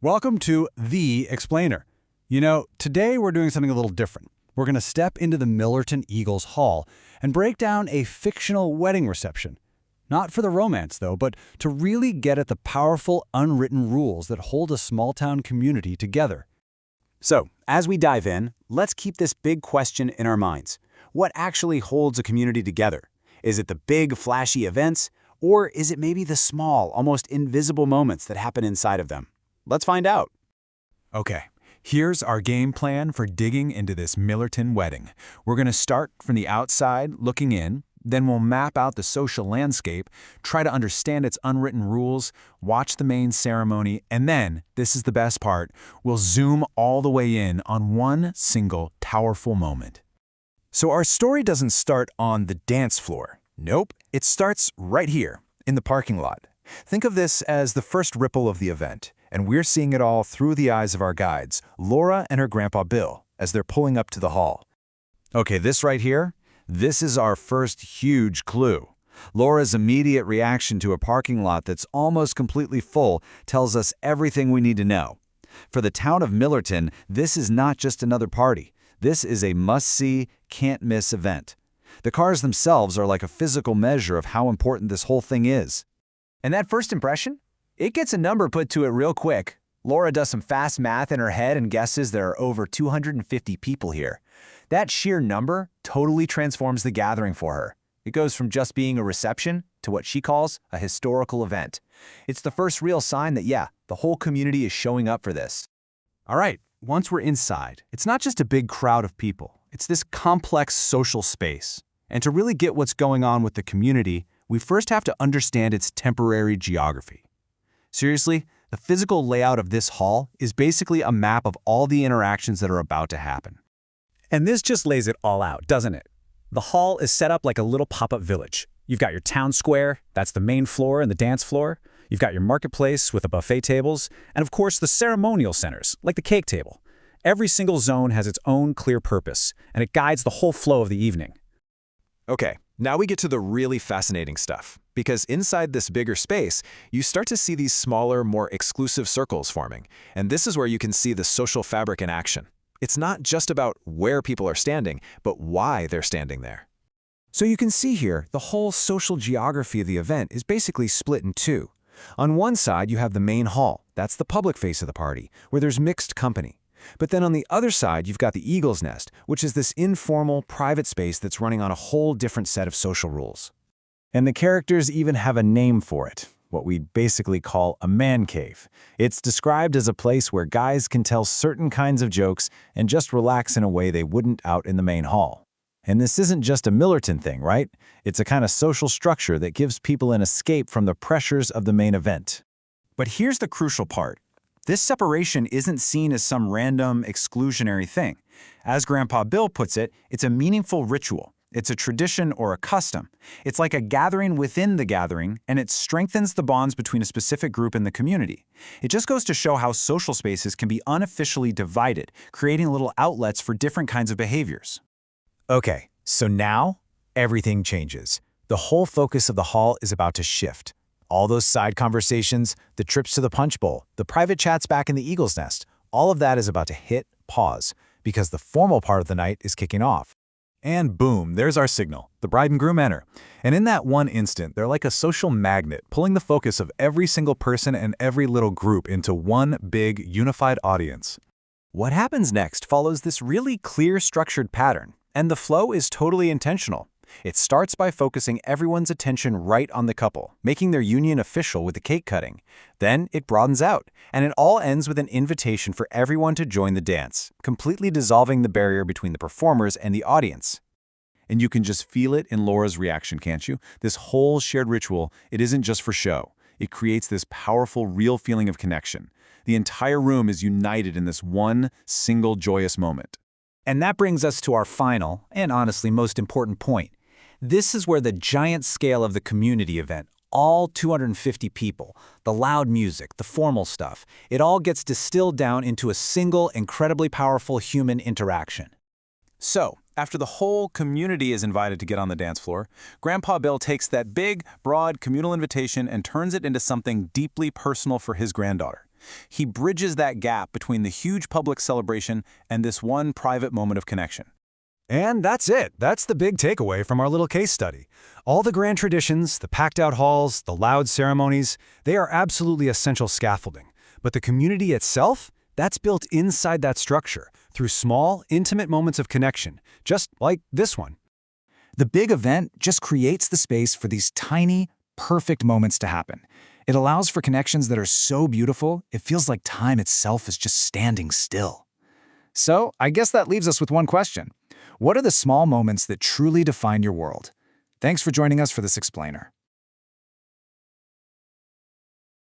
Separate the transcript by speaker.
Speaker 1: Welcome to The Explainer. You know, today we're doing something a little different. We're going to step into the Millerton Eagles Hall and break down a fictional wedding reception. Not for the romance, though, but to really get at the powerful, unwritten rules that hold a small-town community together.
Speaker 2: So, as we dive in, let's keep this big question in our minds. What actually holds a community together? Is it the big, flashy events, or is it maybe the small, almost invisible moments that happen inside of them? Let's find out.
Speaker 3: Okay, here's our game plan for digging into this Millerton wedding. We're going to start from the outside, looking in, then we'll map out the social landscape, try to understand its unwritten rules, watch the main ceremony, and then, this is the best part, we'll zoom all the way in on one single powerful moment. So our story doesn't start on the dance floor. Nope, it starts right here, in the parking lot. Think of this as the first ripple of the event, and we're seeing it all through the eyes of our guides, Laura and her grandpa Bill, as they're pulling up to the hall.
Speaker 2: Okay, this right here, this is our first huge clue. Laura's immediate reaction to a parking lot that's almost completely full tells us everything we need to know. For the town of Millerton, this is not just another party. This is a must-see, can't-miss event. The cars themselves are like a physical measure of how important this whole thing is.
Speaker 4: And that first impression? It gets a number put to it real quick. Laura does some fast math in her head and guesses there are over 250 people here. That sheer number totally transforms the gathering for her. It goes from just being a reception to what she calls a historical event. It's the first real sign that, yeah, the whole community is showing up for this.
Speaker 1: All right, once we're inside, it's not just a big crowd of people. It's this complex social space. And to really get what's going on with the community, we first have to understand its temporary geography. Seriously, the physical layout of this hall is basically a map of all the interactions that are about to happen.
Speaker 5: And this just lays it all out, doesn't it? The hall is set up like a little pop-up village. You've got your town square, that's the main floor and the dance floor. You've got your marketplace with the buffet tables, and of course the ceremonial centers, like the cake table. Every single zone has its own clear purpose, and it guides the whole flow of the evening.
Speaker 3: Okay, now we get to the really fascinating stuff. Because inside this bigger space, you start to see these smaller, more exclusive circles forming. And this is where you can see the social fabric in action. It's not just about where people are standing, but why they're standing there.
Speaker 6: So you can see here, the whole social geography of the event is basically split in two. On one side, you have the main hall. That's the public face of the party, where there's mixed company. But then on the other side, you've got the Eagle's Nest, which is this informal, private space that's running on a whole different set of social rules. And the characters even have a name for it, what we basically call a man cave. It's described as a place where guys can tell certain kinds of jokes and just relax in a way they wouldn't out in the main hall. And this isn't just a Millerton thing, right? It's a kind of social structure that gives people an escape from the pressures of the main event.
Speaker 2: But here's the crucial part. This separation isn't seen as some random, exclusionary thing. As Grandpa Bill puts it, it's a meaningful ritual. It's a tradition or a custom. It's like a gathering within the gathering, and it strengthens the bonds between a specific group in the community. It just goes to show how social spaces can be unofficially divided, creating little outlets for different kinds of behaviors.
Speaker 6: Okay, so now everything changes. The whole focus of the hall is about to shift. All those side conversations, the trips to the punch bowl, the private chats back in the Eagle's Nest, all of that is about to hit pause because the formal part of the night is kicking off.
Speaker 3: And boom, there's our signal. The bride and groom enter. And in that one instant, they're like a social magnet, pulling the focus of every single person and every little group into one big, unified audience.
Speaker 2: What happens next follows this really clear, structured pattern, and the flow is totally intentional. It starts by focusing everyone's attention right on the couple, making their union official with the cake cutting. Then it broadens out, and it all ends with an invitation for everyone to join the dance, completely dissolving the barrier between the performers and the audience.
Speaker 3: And you can just feel it in Laura's reaction, can't you? This whole shared ritual, it isn't just for show. It creates this powerful, real feeling of connection. The entire room is united in this one single joyous moment.
Speaker 5: And that brings us to our final, and honestly most important point. This is where the giant scale of the community event, all 250 people, the loud music, the formal stuff, it all gets distilled down into a single, incredibly powerful human interaction.
Speaker 3: So, after the whole community is invited to get on the dance floor, Grandpa Bill takes that big, broad communal invitation and turns it into something deeply personal for his granddaughter. He bridges that gap between the huge public celebration and this one private moment of connection.
Speaker 1: And that's it. That's the big takeaway from our little case study. All the grand traditions, the packed-out halls, the loud ceremonies, they are absolutely essential scaffolding. But the community itself, that's built inside that structure, through small, intimate moments of connection, just like this one.
Speaker 2: The big event just creates the space for these tiny, perfect moments to happen. It allows for connections that are so beautiful, it feels like time itself is just standing still. So, I guess that leaves us with one question. What are the small moments that truly define your world? Thanks for joining us for this explainer.